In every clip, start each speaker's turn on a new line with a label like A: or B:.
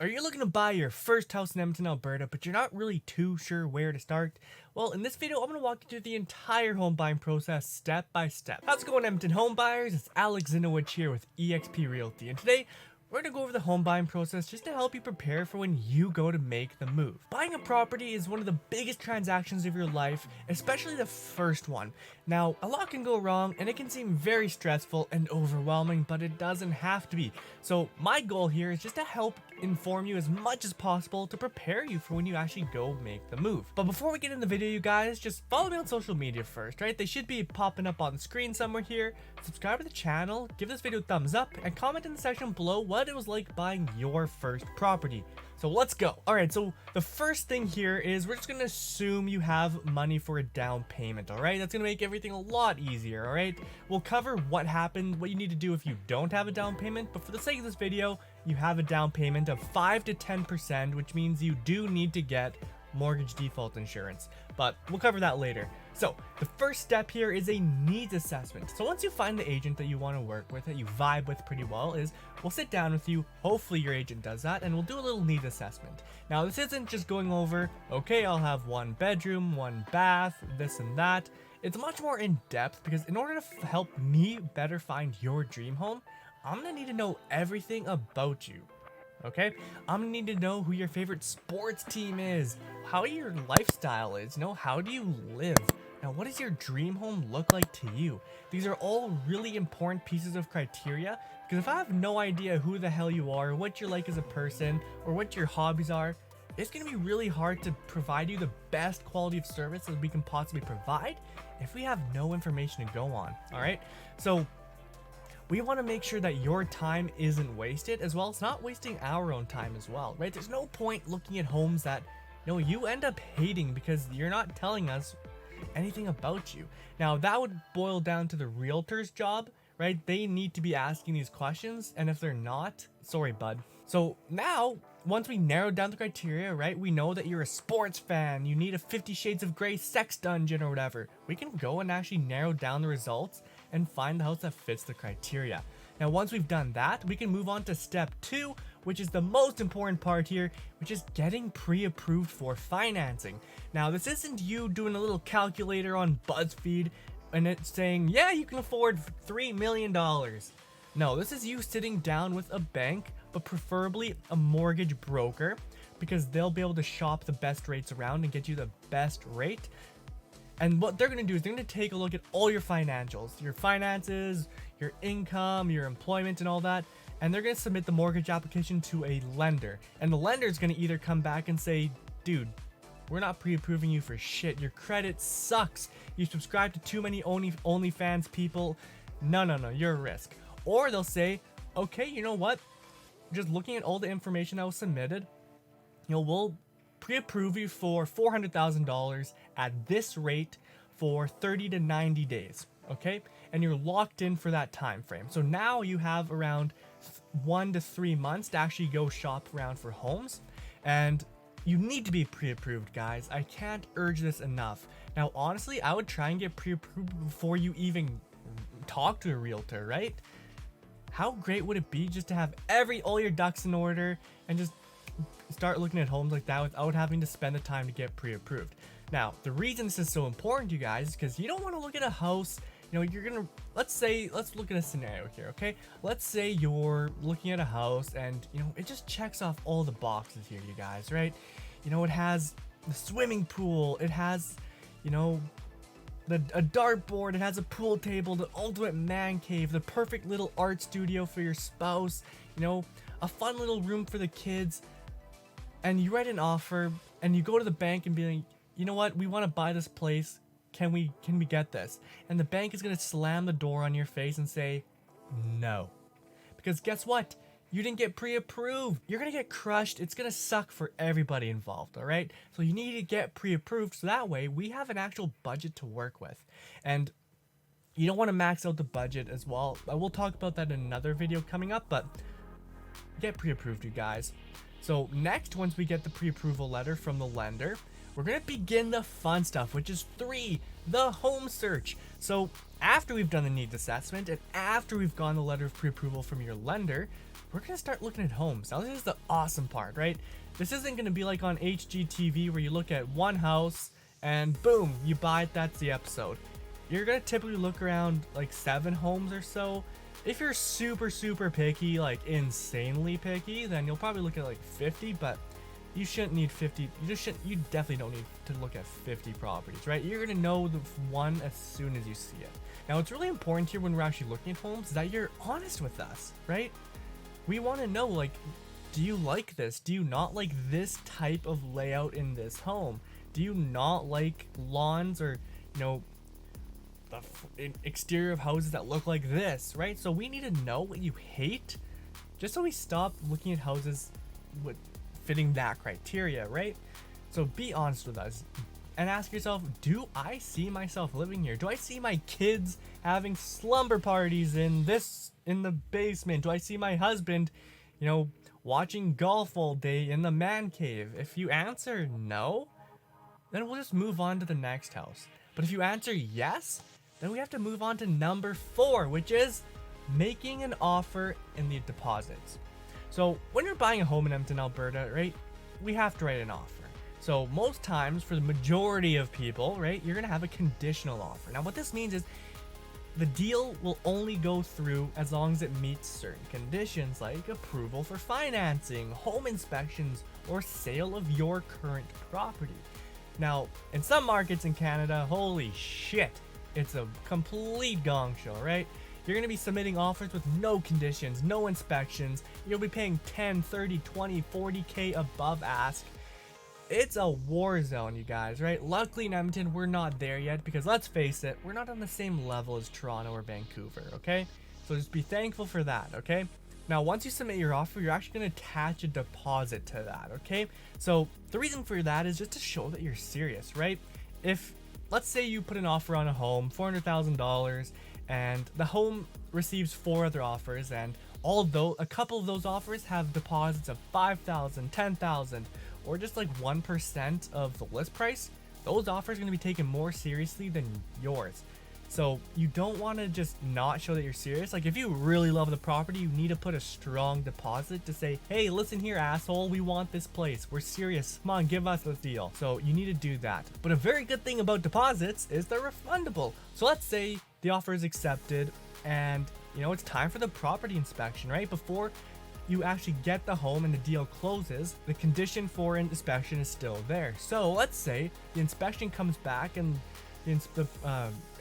A: Are you looking to buy your first house in Edmonton, Alberta, but you're not really too sure where to start? Well, in this video, I'm going to walk you through the entire home buying process step by step. How's it going, Edmonton home buyers? It's Alex Zinowich here with eXp Realty, and today we're going to go over the home buying process just to help you prepare for when you go to make the move. Buying a property is one of the biggest transactions of your life, especially the first one. Now, a lot can go wrong and it can seem very stressful and overwhelming, but it doesn't have to be. So my goal here is just to help inform you as much as possible to prepare you for when you actually go make the move. But before we get in the video, you guys, just follow me on social media first, right? They should be popping up on the screen somewhere here. Subscribe to the channel, give this video a thumbs up, and comment in the section below what it was like buying your first property. So let's go. All right, so the first thing here is we're just gonna assume you have money for a down payment, all right? That's gonna make everything a lot easier, all right? We'll cover what happened, what you need to do if you don't have a down payment, but for the sake of this video, you have a down payment of 5 to 10%, which means you do need to get mortgage default insurance, but we'll cover that later. So the first step here is a needs assessment. So once you find the agent that you want to work with, that you vibe with pretty well, is we'll sit down with you, hopefully your agent does that, and we'll do a little needs assessment. Now this isn't just going over, okay, I'll have 1 bedroom, 1 bath, this and that. It's much more in depth because in order to help me better find your dream home, I'm gonna need to know everything about you. Okay, I'm gonna need to know who your favorite sports team is, how your lifestyle is, how do you live? Now, what does your dream home look like to you? These are all really important pieces of criteria, because if I have no idea who the hell you are, what you're like as a person, or what your hobbies are, it's gonna be really hard to provide you the best quality of service that we can possibly provide if we have no information to go on, all right? So we want to make sure that your time isn't wasted, as well as not wasting our own time as well, right? There's no point looking at homes that you end up hating because you're not telling us anything about you. Now that would boil down to the realtor's job, right? They need to be asking these questions, and if they're not, sorry bud. So now, once we narrow down the criteria, right, we know that you're a sports fan, you need a 50 Shades of Grey sex dungeon or whatever, we can go and actually narrow down the results and find the house that fits the criteria. Now once we've done that, we can move on to step 2, which is the most important part here, which is getting pre-approved for financing. Now this isn't you doing a little calculator on BuzzFeed and it's saying, yeah, you can afford $3 million. No, this is you sitting down with a bank, but preferably a mortgage broker, because they'll be able to shop the best rates around and get you the best rate. And what they're going to do is they're going to take a look at all your financials, your finances, your income, your employment and all that. And they're going to submit the mortgage application to a lender. And the lender is going to either come back and say, dude, we're not pre-approving you for shit. Your credit sucks. You subscribe to too many OnlyFans people. No, you're a risk. Or they'll say, okay, you know what? Just looking at all the information that was submitted, we'll pre-approve you for $400,000 at this rate for 30 to 90 days, okay? And you're locked in for that time frame. So now you have around 1 to 3 months to actually go shop around for homes, and you need to be pre-approved, guys. I can't urge this enough. Now, honestly, I would try and get pre-approved before you even talk to a realtor, right? How great would it be just to have all your ducks in order and just start looking at homes like that without having to spend the time to get pre-approved? Now, the reason this is so important, you guys, is because you don't want to look at a house, let's look at a scenario here, okay? Let's say you're looking at a house and, it just checks off all the boxes here, you guys, right? It has the swimming pool, it has, a dartboard, it has a pool table, the ultimate man cave, the perfect little art studio for your spouse, a fun little room for the kids. And you write an offer and you go to the bank and be like, you know what, we want to buy this place. Can we get this? And the bank is going to slam the door on your face and say, no. Because guess what? You didn't get pre-approved. You're going to get crushed. It's going to suck for everybody involved, all right? So you need to get pre-approved so that way we have an actual budget to work with. And you don't want to max out the budget as well. I will talk about that in another video coming up, but get pre-approved, you guys. So next, once we get the pre-approval letter from the lender, we're going to begin the fun stuff, which is 3, the home search. So after we've done the needs assessment and after we've gotten the letter of pre-approval from your lender, we're gonna start looking at homes. Now this is the awesome part, right? This isn't gonna be like on HGTV where you look at one house and boom, you buy it, that's the episode. You're gonna typically look around like 7 homes or so. If you're super picky, like insanely picky, then you'll probably look at like 50, but you shouldn't need 50. You definitely don't need to look at 50 properties, right? You're gonna know the one as soon as you see it. Now, it's really important here when we're actually looking at homes that you're honest with us, right? We want to know, like, do you like this? Do you not like this type of layout in this home? Do you not like lawns or, you know, the exterior of houses that look like this, right? So we need to know what you hate just so we stop looking at houses with fitting that criteria, right? So be honest with us and ask yourself, do I see myself living here? Do I see my kids having slumber parties in the basement? Do I see my husband, you know, watching golf all day in the man cave? If you answer no, then we'll just move on to the next house. But if you answer yes, then we have to move on to number 4, which is making an offer in the deposits. So when you're buying a home in Edmonton, Alberta, right, we have to write an offer. So most times for the majority of people, right, you're gonna have a conditional offer. Now what this means is the deal will only go through as long as it meets certain conditions like approval for financing, home inspections, or sale of your current property. Now, in some markets in Canada, holy shit, it's a complete gong show, right? You're going to be submitting offers with no conditions, no inspections. You'll be paying 10, 30, 20, 40K above ask. It's a war zone, you guys, right? Luckily in Edmonton, we're not there yet because let's face it, we're not on the same level as Toronto or Vancouver, okay? So just be thankful for that, okay? Now, once you submit your offer, you're actually going to attach a deposit to that, okay? So the reason for that is just to show that you're serious, right? If, let's say you put an offer on a home, $400,000, and the home receives 4 other offers, and although a couple of those offers have deposits of $5,000, $10,000, or just like 1% of the list price, those offers are going to be taken more seriously than yours. So you don't want to just not show that you're serious. Like if you really love the property, you need to put a strong deposit to say, hey, listen here, asshole, we want this place. We're serious. Come on, give us the deal. So you need to do that. But a very good thing about deposits is they're refundable. So let's say the offer is accepted and you know, it's time for the property inspection, right? Before you actually get the home and the deal closes, the condition for an inspection is still there. So let's say the inspection comes back and the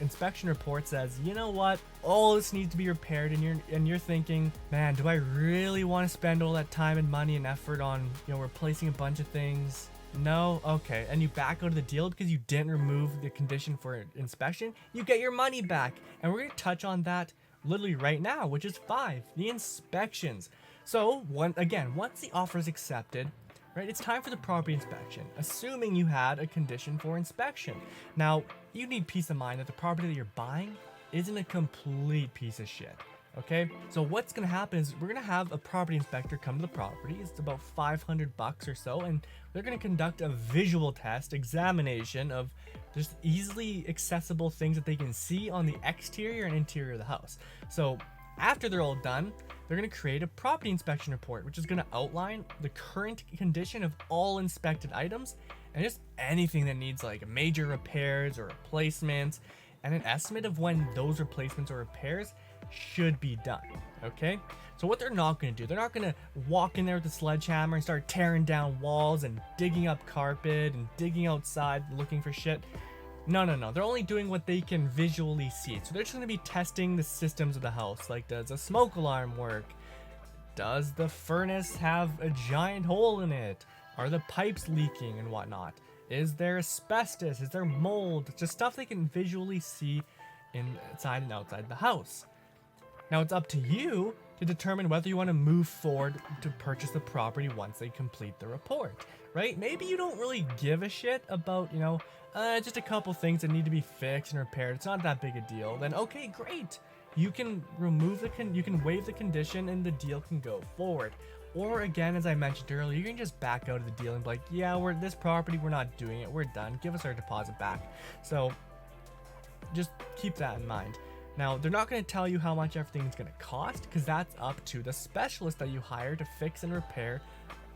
A: inspection report says, you know what, all this needs to be repaired, and you're thinking, man, do I really want to spend all that time and money and effort on, you know, replacing a bunch of things? No? Okay. And you back out of the deal because you didn't remove the condition for inspection, you get your money back. And we're going to touch on that literally right now, which is 5, the inspections. So once the offer is accepted, right, it's time for the property inspection, assuming you had a condition for inspection. Now, you need peace of mind that the property that you're buying isn't a complete piece of shit, okay? So what's gonna happen is we're gonna have a property inspector come to the property. It's about $500 or so, and they're gonna conduct a visual test examination of just easily accessible things that they can see on the exterior and interior of the house. So after they're all done, they're going to create a property inspection report, which is going to outline the current condition of all inspected items and just anything that needs like major repairs or replacements, and an estimate of when those replacements or repairs should be done, okay? So what they're not going to do, they're not going to walk in there with a sledgehammer and start tearing down walls and digging up carpet and digging outside looking for shit. No. They're only doing what they can visually see. So they're just going to be testing the systems of the house. Like, does a smoke alarm work? Does the furnace have a giant hole in it? Are the pipes leaking and whatnot? Is there asbestos? Is there mold? Just stuff they can visually see inside and outside the house. Now it's up to you to determine whether you want to move forward to purchase the property once they complete the report, right? Maybe you don't really give a shit about, you know, just a couple things that need to be fixed and repaired. It's not that big a deal. Then okay, great. You can remove you can waive the condition and the deal can go forward. Or again, as I mentioned earlier, you can just back out of the deal and be like, yeah, this property, we're not doing it. We're done. Give us our deposit back. So just keep that in mind. Now, they're not going to tell you how much everything's going to cost because that's up to the specialist that you hire to fix and repair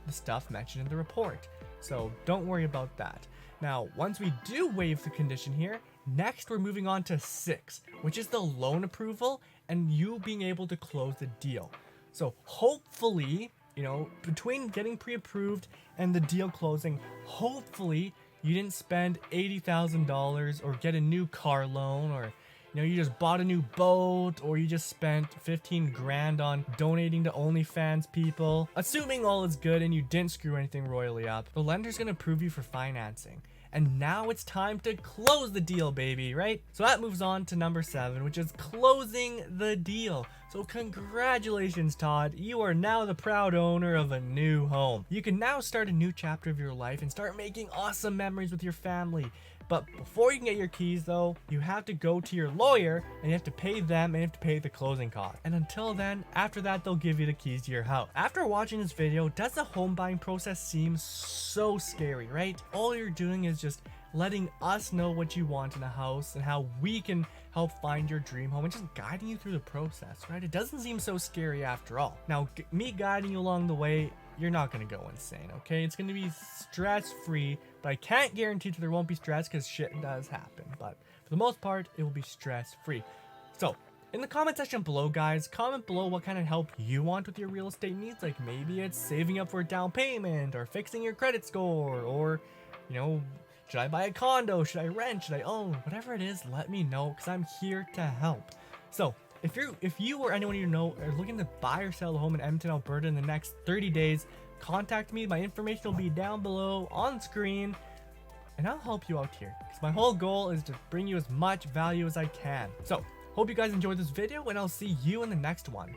A: the stuff mentioned in the report. So don't worry about that. Now, once we do waive the condition here, next we're moving on to 6, which is the loan approval and you being able to close the deal. So hopefully, you know, between getting pre-approved and the deal closing, hopefully you didn't spend $80,000 or get a new car loan, or you know, you just bought a new boat, or you just spent 15 grand on donating to OnlyFans people. Assuming all is good and you didn't screw anything royally up, the lender's gonna approve you for financing. And now it's time to close the deal, baby, right? So that moves on to number 7, which is closing the deal. So congratulations, Todd. You are now the proud owner of a new home. You can now start a new chapter of your life and start making awesome memories with your family. But before you can get your keys though, you have to go to your lawyer and you have to pay them and you have to pay the closing cost. And until then, after that, they'll give you the keys to your house. After watching this video, does the home buying process seem so scary, right? All you're doing is just letting us know what you want in a house and how we can help find your dream home and just guiding you through the process, right? It doesn't seem so scary after all. Now, me guiding you along the way, you're not going to go insane, okay? It's going to be stress-free, but I can't guarantee that there won't be stress because shit does happen. But for the most part, it will be stress-free. So, in the comment section below, guys, comment below what kind of help you want with your real estate needs. Like maybe it's saving up for a down payment or fixing your credit score, or, you know, should I buy a condo? Should I rent? Should I own? Whatever it is, let me know because I'm here to help. So, if you or anyone you know are looking to buy or sell a home in Edmonton, Alberta in the next 30 days, contact me. My information will be down below on screen, and I'll help you out here because my whole goal is to bring you as much value as I can. So, hope you guys enjoyed this video, and I'll see you in the next one.